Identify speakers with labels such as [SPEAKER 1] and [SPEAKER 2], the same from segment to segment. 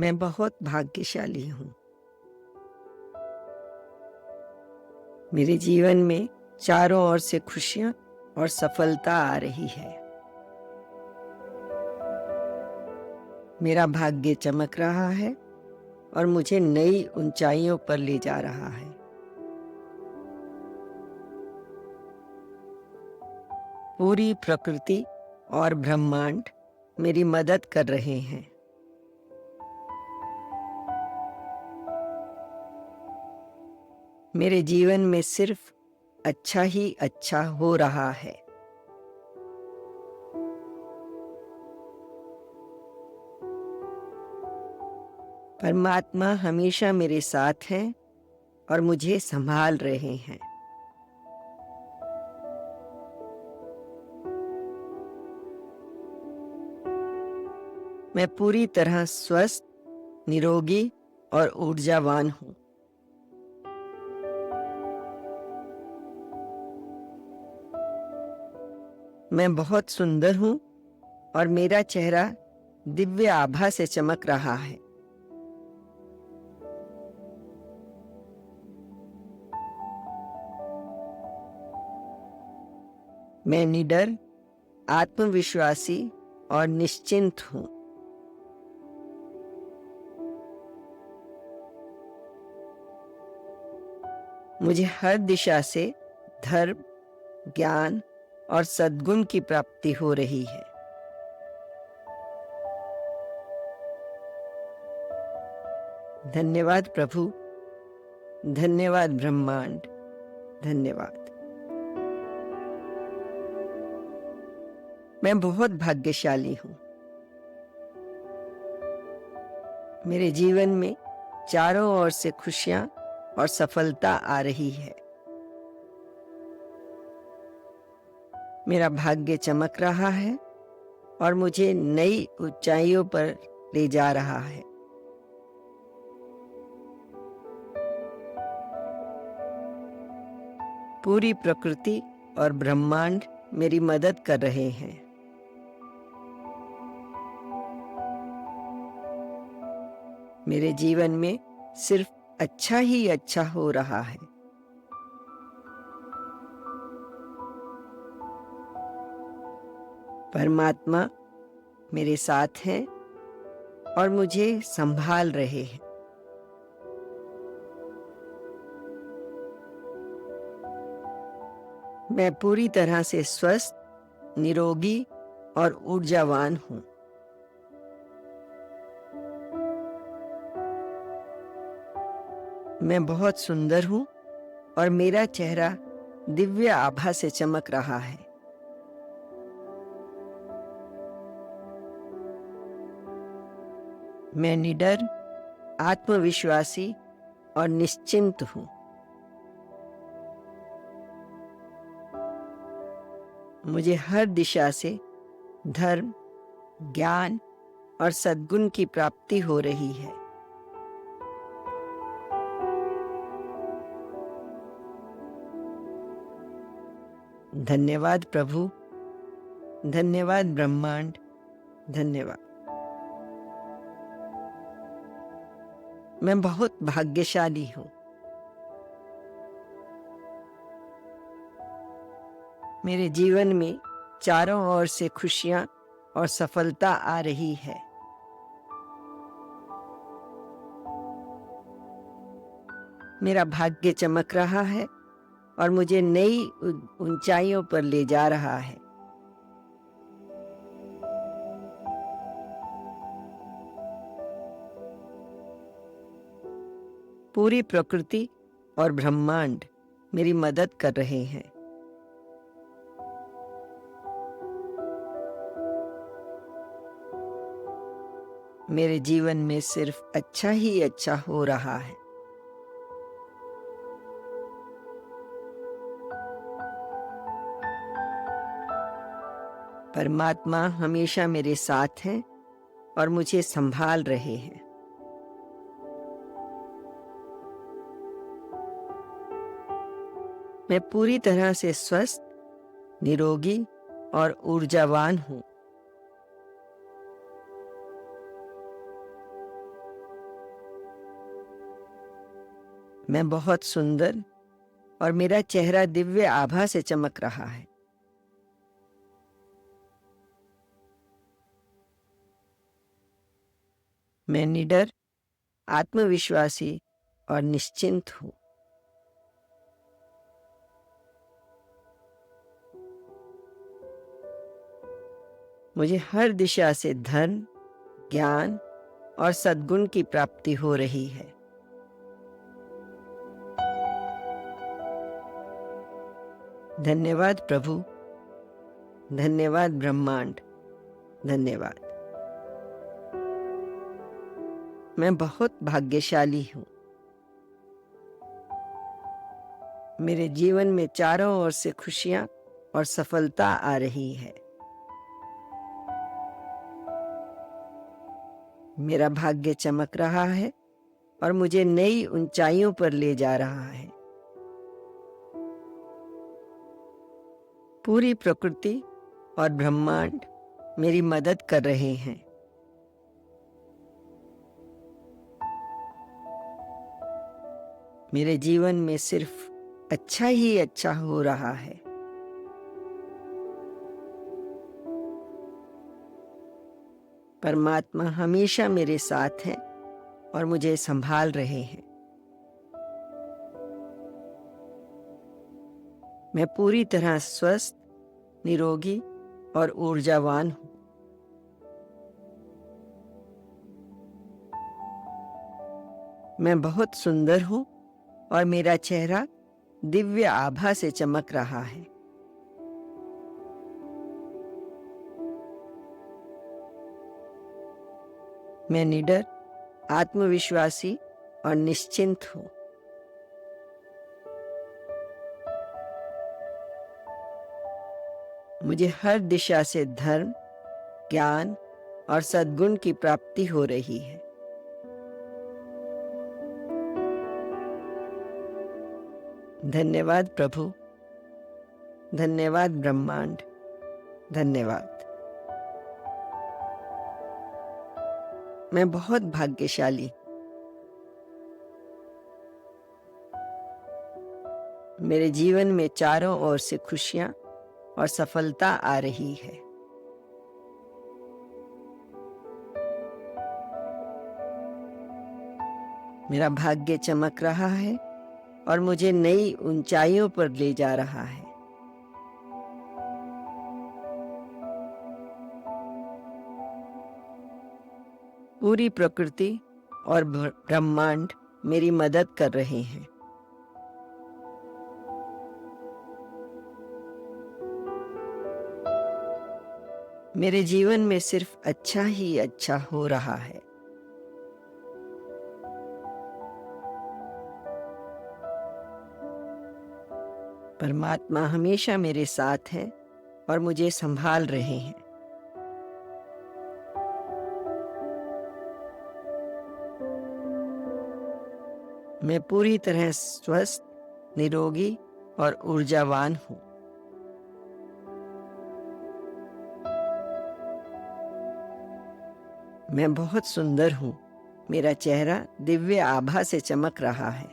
[SPEAKER 1] मैं बहुत भाग्यशाली हूँ। मेरे जीवन में चारों ओर से खुशियाँ और सफलता आ रही है। मेरा भाग्य चमक रहा है और मुझे नई ऊंचाइयों पर ले जा रहा है। पूरी प्रकृति और ब्रह्मांड मेरी मदद कर रहे हैं। मेरे जीवन में सिर्फ अच्छा ही अच्छा हो रहा है। परमात्मा हमेशा मेरे साथ हैं और मुझे संभाल रहे हैं। मैं पूरी तरह स्वस्थ, निरोगी और ऊर्जावान हूँ। मैं बहुत सुंदर हूँ और मेरा चेहरा दिव्य आभा से चमक रहा है। मैं निडर, आत्मविश्वासी और निश्चिंत हूँ। मुझे हर दिशा से धर्म, ज्ञान और सद्गुण की प्राप्ति हो रही है। धन्यवाद प्रभु, धन्यवाद ब्रह्मांड, धन्यवाद। मैं बहुत भाग्यशाली हूँ। मेरे जीवन में चारों ओर से खुशियाँ और सफलता आ रही है। मेरा भाग्य चमक रहा है और मुझे नई ऊंचाइयों पर ले जा रहा है। पूरी प्रकृति और ब्रह्मांड मेरी मदद कर रहे हैं। मेरे जीवन में सिर्फ अच्छा ही अच्छा हो रहा है। परमात्मा मेरे साथ हैं और मुझे संभाल रहे हैं। मैं पूरी तरह से स्वस्थ, निरोगी और ऊर्जावान हूँ। मैं बहुत सुंदर हूँ और मेरा चेहरा दिव्य आभा से चमक रहा है। मैं निडर, आत्मविश्वासी और निश्चिंत हूँ। मुझे हर दिशा से धर्म, ज्ञान और सद्गुण की प्राप्ति हो रही है। धन्यवाद प्रभु, धन्यवाद ब्रह्मांड, धन्यवाद। मैं बहुत भाग्यशाली हूँ। मेरे जीवन में चारों ओर से खुशियाँ और सफलता आ रही है। मेरा भाग्य चमक रहा है और मुझे नई ऊंचाइयों पर ले जा रहा है। पूरी प्रकृति और ब्रह्मांड मेरी मदद कर रहे हैं। मेरे जीवन में सिर्फ अच्छा ही अच्छा हो रहा है। परमात्मा हमेशा मेरे साथ हैं और मुझे संभाल रहे हैं। मैं पूरी तरह से स्वस्थ, निरोगी और ऊर्जावान हूँ। मैं बहुत सुंदर और मेरा चेहरा दिव्य आभा से चमक रहा है। मैं निडर, आत्मविश्वासी और निश्चिंत हूँ। मुझे हर दिशा से धर्म, ज्ञान और सद्गुण की प्राप्ति हो रही है। धन्यवाद प्रभु, धन्यवाद ब्रह्मांड, धन्यवाद। मैं बहुत भाग्यशाली हूँ। मेरे जीवन में चारों ओर से खुशियाँ और सफलता आ रही है। मेरा भाग्य चमक रहा है और मुझे नई ऊंचाइयों पर ले जा रहा है। पूरी प्रकृति और ब्रह्मांड मेरी मदद कर रहे हैं। मेरे जीवन में सिर्फ अच्छा ही अच्छा हो रहा है। परमात्मा हमेशा मेरे साथ है और मुझे संभाल रहे हैं। मैं पूरी तरह स्वस्थ, निरोगी और ऊर्जावान हूँ। मैं बहुत सुंदर हूँ और मेरा चेहरा दिव्य आभा से चमक रहा है। मैं निडर, आत्मविश्वासी और निश्चिंत हूँ। मुझे हर दिशा से धर्म, ज्ञान और सद्गुण की प्राप्ति हो रही है। धन्यवाद प्रभु, धन्यवाद ब्रह्मांड, धन्यवाद। मैं बहुत भाग्यशाली। मेरे जीवन में चारों ओर से खुशियां और सफलता आ रही है। मेरा भाग्य चमक रहा है और मुझे नई ऊंचाइयों पर ले जा रहा है। पूरी प्रकृति और ब्रह्मांड मेरी मदद कर रहे हैं। मेरे जीवन में सिर्फ अच्छा ही अच्छा हो रहा है। परमात्मा हमेशा मेरे साथ है और मुझे संभाल रहे हैं। मैं पूरी तरह स्वस्थ, निरोगी और ऊर्जावान हूँ। मैं बहुत सुंदर हूँ। मेरा चेहरा दिव्य आभा से चमक रहा है।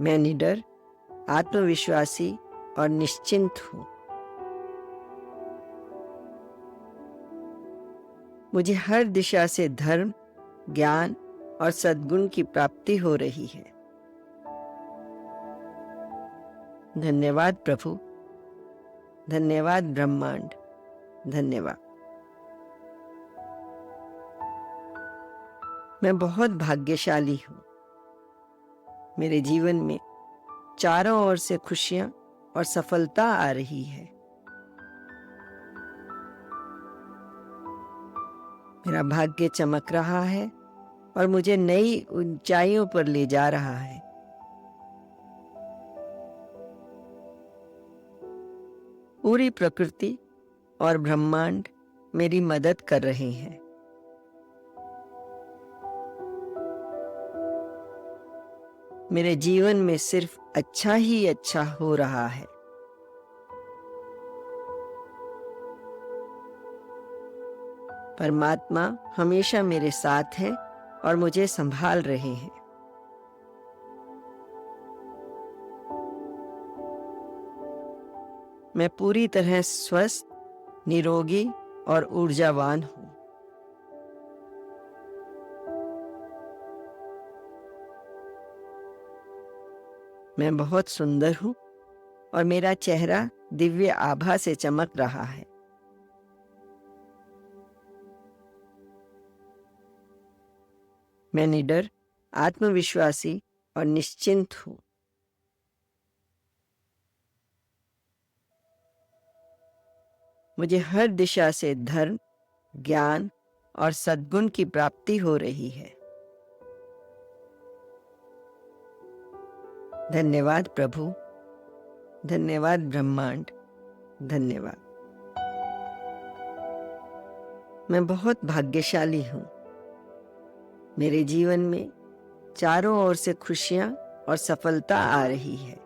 [SPEAKER 1] मैं निडर, आत्मविश्वासी और निश्चिंत हूँ। मुझे हर दिशा से धर्म, ज्ञान और सद्गुण की प्राप्ति हो रही है। धन्यवाद प्रभु, धन्यवाद ब्रह्मांड, धन्यवाद। मैं बहुत भाग्यशाली हूँ। मेरे जीवन में चारों ओर से खुशियां और सफलता आ रही है। मेरा भाग्य चमक रहा है और मुझे नई ऊंचाइयों पर ले जा रहा है। पूरी प्रकृति और ब्रह्मांड मेरी मदद कर रहे हैं। मेरे जीवन में सिर्फ अच्छा ही अच्छा हो रहा है। परमात्मा हमेशा मेरे साथ हैं और मुझे संभाल रहे हैं। मैं पूरी तरह स्वस्थ, निरोगी और ऊर्जावान हूँ। मैं बहुत सुंदर हूँ और मेरा चेहरा दिव्य आभा से चमक रहा है। मैं निडर, आत्मविश्वासी और निश्चिंत हूँ। मुझे हर दिशा से धर्म, ज्ञान और सद्गुण की प्राप्ति हो रही है। धन्यवाद प्रभु, धन्यवाद ब्रह्मांड, धन्यवाद। मैं बहुत भाग्यशाली हूँ। मेरे जीवन में चारों ओर से खुशियाँ और सफलता आ रही है।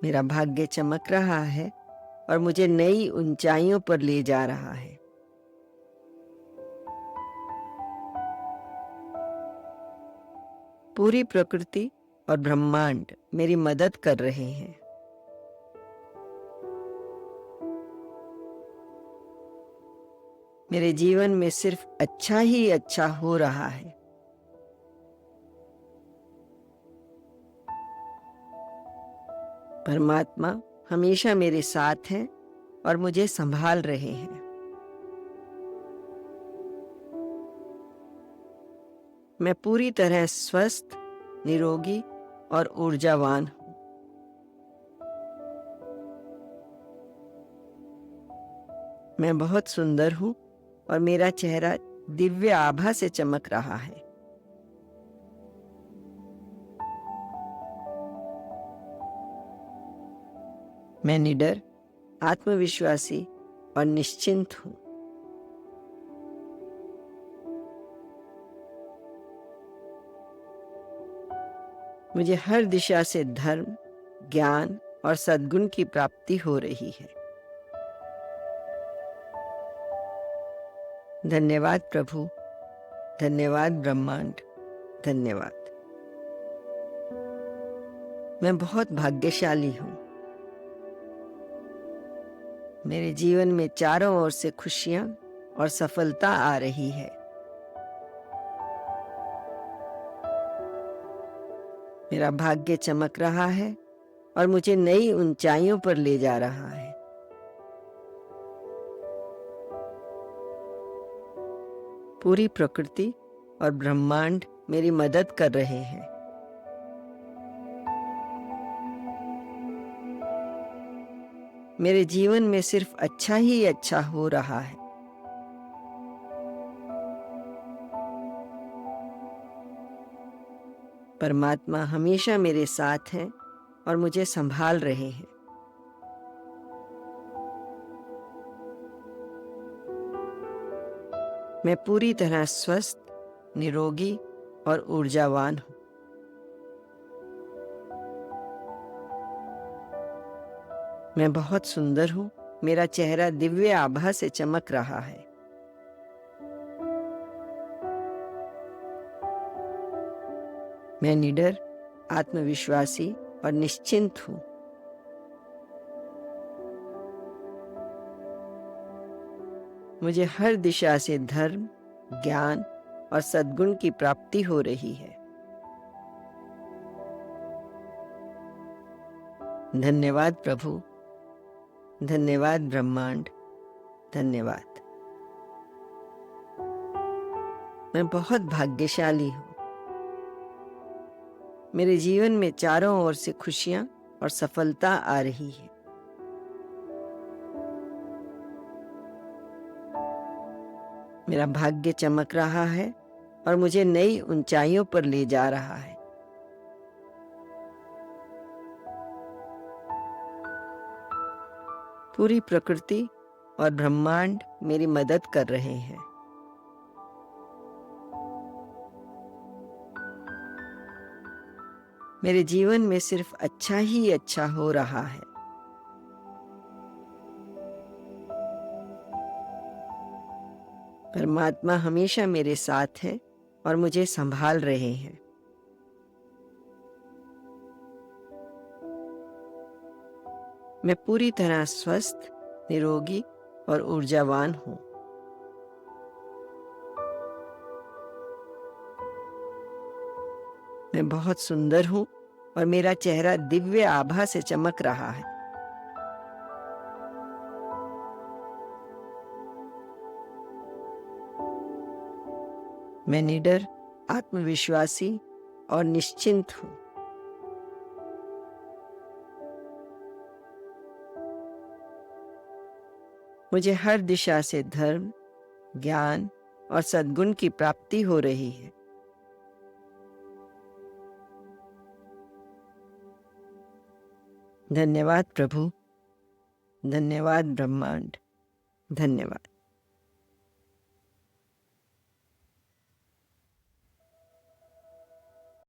[SPEAKER 1] मेरा भाग्य चमक रहा है और मुझे नई ऊंचाइयों पर ले जा रहा है। पूरी प्रकृति और ब्रह्मांड मेरी मदद कर रहे हैं। मेरे जीवन में सिर्फ अच्छा ही अच्छा हो रहा है। परमात्मा हमेशा मेरे साथ हैं और मुझे संभाल रहे हैं। मैं पूरी तरह स्वस्थ, निरोगी और ऊर्जावान हूँ। मैं बहुत सुंदर हूँ और मेरा चेहरा दिव्य आभा से चमक रहा है। मैं निडर, आत्मविश्वासी और निश्चिंत हूँ। मुझे हर दिशा से धर्म, ज्ञान और सद्गुण की प्राप्ति हो रही है। धन्यवाद प्रभु, धन्यवाद ब्रह्मांड, धन्यवाद। मैं बहुत भाग्यशाली हूँ। मेरे जीवन में चारों ओर से खुशियाँ और सफलता आ रही है। मेरा भाग्य चमक रहा है और मुझे नई ऊंचाइयों पर ले जा रहा है। पूरी प्रकृति और ब्रह्मांड मेरी मदद कर रहे हैं। मेरे जीवन में सिर्फ अच्छा ही अच्छा हो रहा है। परमात्मा हमेशा मेरे साथ हैं और मुझे संभाल रहे हैं। मैं पूरी तरह स्वस्थ, निरोगी और ऊर्जावान हूँ। मैं बहुत सुंदर हूँ। मेरा चेहरा दिव्य आभा से चमक रहा है। मैं निडर, आत्मविश्वासी और निश्चिंत हूँ। मुझे हर दिशा से धर्म, ज्ञान और सद्गुण की प्राप्ति हो रही है। धन्यवाद प्रभु, धन्यवाद ब्रह्मांड, धन्यवाद। मैं बहुत भाग्यशाली हूँ। मेरे जीवन में चारों ओर से खुशियाँ और सफलता आ रही है। मेरा भाग्य चमक रहा है और मुझे नई ऊंचाइयों पर ले जा रहा है। पूरी प्रकृति और ब्रह्मांड मेरी मदद कर रहे हैं। मेरे जीवन में सिर्फ अच्छा ही अच्छा हो रहा है। परमात्मा हमेशा मेरे साथ है और मुझे संभाल रहे हैं। मैं पूरी तरह स्वस्थ, निरोगी और ऊर्जावान हूँ। मैं बहुत सुंदर हूँ और मेरा चेहरा दिव्य आभा से चमक रहा है। मैं निडर, आत्मविश्वासी और निश्चिंत हूँ। मुझे हर दिशा से धर्म, ज्ञान और सद्गुण की प्राप्ति हो रही है। धन्यवाद प्रभु, धन्यवाद ब्रह्मांड, धन्यवाद।